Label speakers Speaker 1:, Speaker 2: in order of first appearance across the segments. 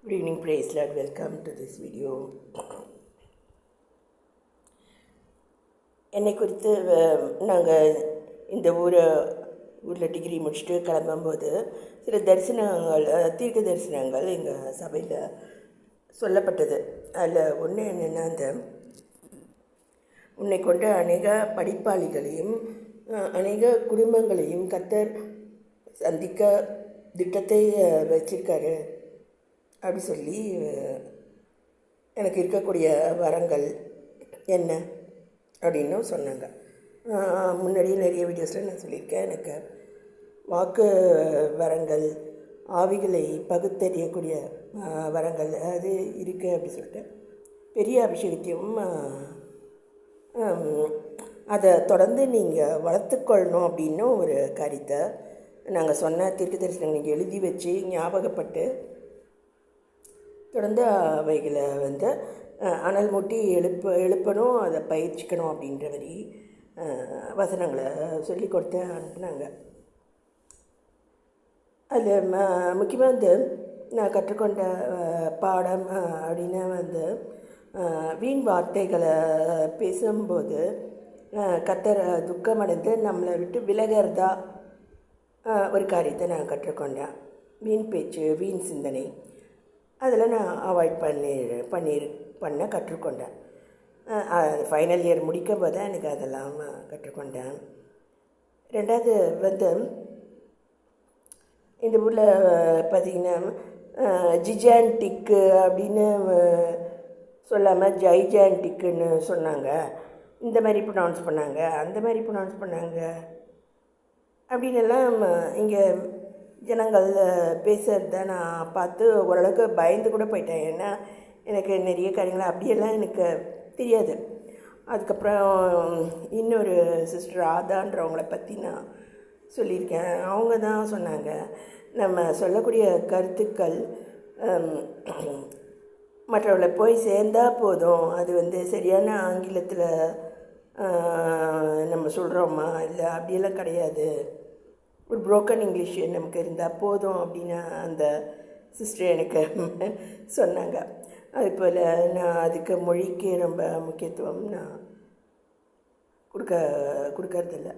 Speaker 1: Good evening, praise Lord. Welcome to this video. என்னை குறித்து நாங்கள் இந்த ஊரில் டிகிரி முடிச்சுட்டு கிளம்பும்போது சில தரிசனங்கள் தீர்க்க தரிசனங்கள் எங்கள் சபையில் சொல்லப்பட்டது. அதில் ஒன்று என்னென்னா, அந்த உன்னை கொண்ட அநேக படிப்பாளிகளையும் அநேக குடும்பங்களையும் கர்த்தர் சந்திக்க திட்டத்தை வச்சிருக்காரு அப்படி சொல்லி எனக்கு இருக்கக்கூடிய வரங்கள் என்ன அப்படின்னு சொன்னாங்க. முன்னாடியே நிறைய வீடியோஸில் நான் சொல்லியிருக்கேன், எனக்கு வாக்கு வரங்கள், ஆவிகளை பகுத்தறியக்கூடிய வரங்கள் அது இருக்குது அப்படி சொல்லிட்டு பெரிய அபிஷேகத்தையும் அதை தொடர்ந்து நீங்கள் வளர்த்துக்கொள்ளணும் அப்படின்னு ஒரு காரியத்தை நாங்கள் சொன்ன தீர்க்க தரிசனங்கள் நீங்கள் எழுதி வச்சு ஞாபகப்பட்டு தொடர்ந்து அவைகளை அனல் மூட்டி எழுப்பணும், அதை பயிற்சிக்கணும் அப்படின்ற மாதிரி வசனங்களை சொல்லி கொடுத்து அனுப்புனாங்க. அதில் முக்கியமாக நான் கற்றுக்கொண்ட பாடம் அப்படின்னு வீண் வார்த்தைகளை பேசும்போது கர்த்தர் துக்கமடைந்து நம்மளை விட்டு விலகிறதா ஒரு காரியத்தை நான் கற்றுக்கொண்டேன். வீண் பேச்சு, வீண் சிந்தனை, அதில் நான் அவாய்ட் பண்ண கற்றுக்கொண்டேன். ஃபைனல் இயர் முடிக்கும் போது தான் எனக்கு அதெல்லாம் கற்றுக்கொண்டேன். ரெண்டாவது இந்த ஊரில் பார்த்திங்கன்னா ஜிஜான்டிக்கு அப்படின்னு சொல்லாமல் ஜைஜான்டிக்குன்னு சொன்னாங்க. இந்த மாதிரி ப்ரொனவுன்ஸ் பண்ணாங்க, அந்த மாதிரி ப்ரொனவுன்ஸ் பண்ணாங்க அப்படின்னெல்லாம் இங்கே ஜனங்கள் பேசுகிறத நான் பார்த்து ஓரளவுக்கு பயந்து கூட போயிட்டேன். ஏன்னா எனக்கு நிறைய காரியங்கள் அப்படியெல்லாம் எனக்கு தெரியாது. அதுக்கப்புறம் இன்னொரு சிஸ்டர் ராதான்றவங்கள பற்றி நான் சொல்லியிருக்கேன். அவங்க தான் சொன்னாங்க, நம்ம சொல்லக்கூடிய கருத்துக்கள் மற்றவர்களை போய் சேர்ந்தால் போதும், அது சரியான ஆங்கிலத்தில் நம்ம சொல்கிறோமா இல்லை அப்படியெல்லாம் கிடையாது, ஒரு புரோக்கன் இங்கிலீஷ் நமக்கு இருந்தால் போதும் அப்படின்னு அந்த சிஸ்டர் எனக்கு சொன்னாங்க. அதுபோல் நான் அதுக்கு மொழிக்கு ரொம்ப முக்கியத்துவம் நான் கொடுக்கறதில்ல.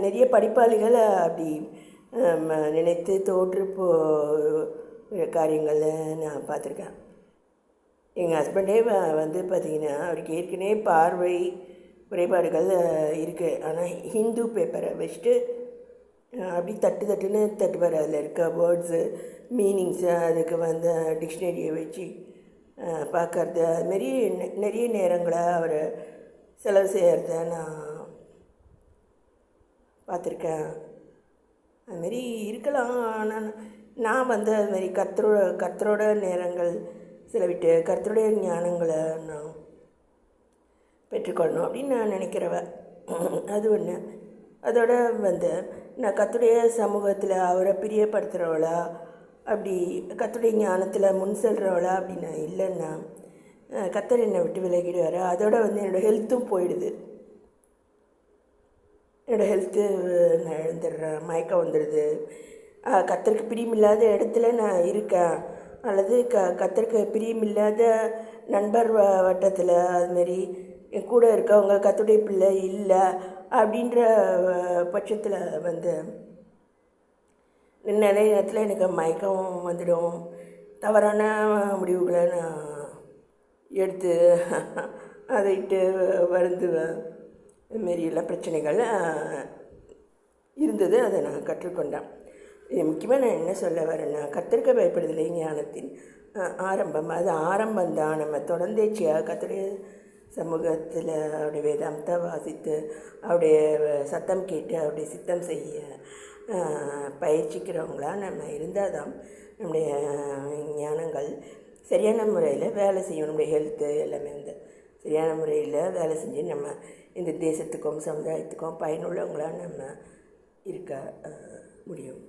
Speaker 1: நிறைய படிப்பாளிகள் அப்படி நினைத்து தோற்று காரியங்களை நான் பார்த்துருக்கேன். எங்கள் ஹஸ்பண்டே பார்த்திங்கன்னா அவருக்கு ஏற்கனவே பார்வை குறைபாடுகள் இருக்குது. ஆனால் ஹிந்து பேப்பரை வச்சுட்டு அப்படி தட்டுன்னு தட்டுவார். அதில் இருக்க வேர்ட்ஸு, மீனிங்ஸு, அதுக்கு டிக்ஷனரியை வச்சு பார்க்கறது, அதுமாரி நிறைய நேரங்களை அவர் செலவு செய்கிறத நான் பார்த்துருக்கேன். அதுமாரி இருக்கலாம். ஆனால் நான் அதுமாரி கர்த்தரோட நேரங்கள் செலவிட்டு கர்த்தருடைய ஞானங்களை நான் பெற்றுக்கொள்ளணும் அப்படின்னு நான் நினைக்கிறவ. அது ஒன்று. அதோட நான் கர்த்தருடைய சமூகத்தில் அவரை பிரியப்படுத்துகிறவளா, அப்படி கர்த்தருடைய ஞானத்தில் முன் செல்கிறவளா அப்படின்னு இல்லைன்னா கர்த்தர் என்னை விட்டு விலகிடுவார். அதோட என்னோடய ஹெல்த்தும் போயிடுது. என்னோடய ஹெல்த்து நான் எழுந்துடுறேன், மயக்கம் வந்துடுது. கர்த்தருக்கு பிரியமில்லாத இடத்துல நான் இருக்கேன், அல்லது கர்த்தருக்கு பிரியமில்லாத நண்பர் வட்டத்தில் அதுமாரி என் கூட இருக்கவங்க கர்த்தருடைய பிள்ளை இல்லை அப்படின்ற பட்சத்தில் நிறைய நேரத்தில் எனக்கு மயக்கம் வந்துடும். தவறான முடிவுகளை நான் எடுத்து அதை இட்டு வருந்துவேன். இதுமாரியெல்லாம் பிரச்சனைகள் இருந்தது. அதை நான் கற்றுக்கொண்டேன். இது முக்கியமாக நான் என்ன சொல்ல வரேன்னா, கர்த்தருக்கு பயப்படுதலை ஞானத்தின் ஆரம்பம். அது ஆரம்பந்தான். நம்ம தொடர்ந்தேச்சியாக கர்த்தருடைய சமூகத்தில் அவருடைய வேதாந்தத்தை வாசித்து அவருடைய சத்தம் கேட்டு அவருடைய சித்தம் செய்ய பயிற்சிக்கிறவங்களா நம்ம இருந்தால் தான் நம்முடைய ஞானங்கள் சரியான முறையில் வேலை செய்யும். நம்முடைய ஹெல்த்து எல்லாமே சரியான முறையில் வேலை செஞ்சு நம்ம இந்த தேசத்துக்கும் சமுதாயத்துக்கும் பயனுள்ளவங்களாக நம்ம இருக்க முடியும்.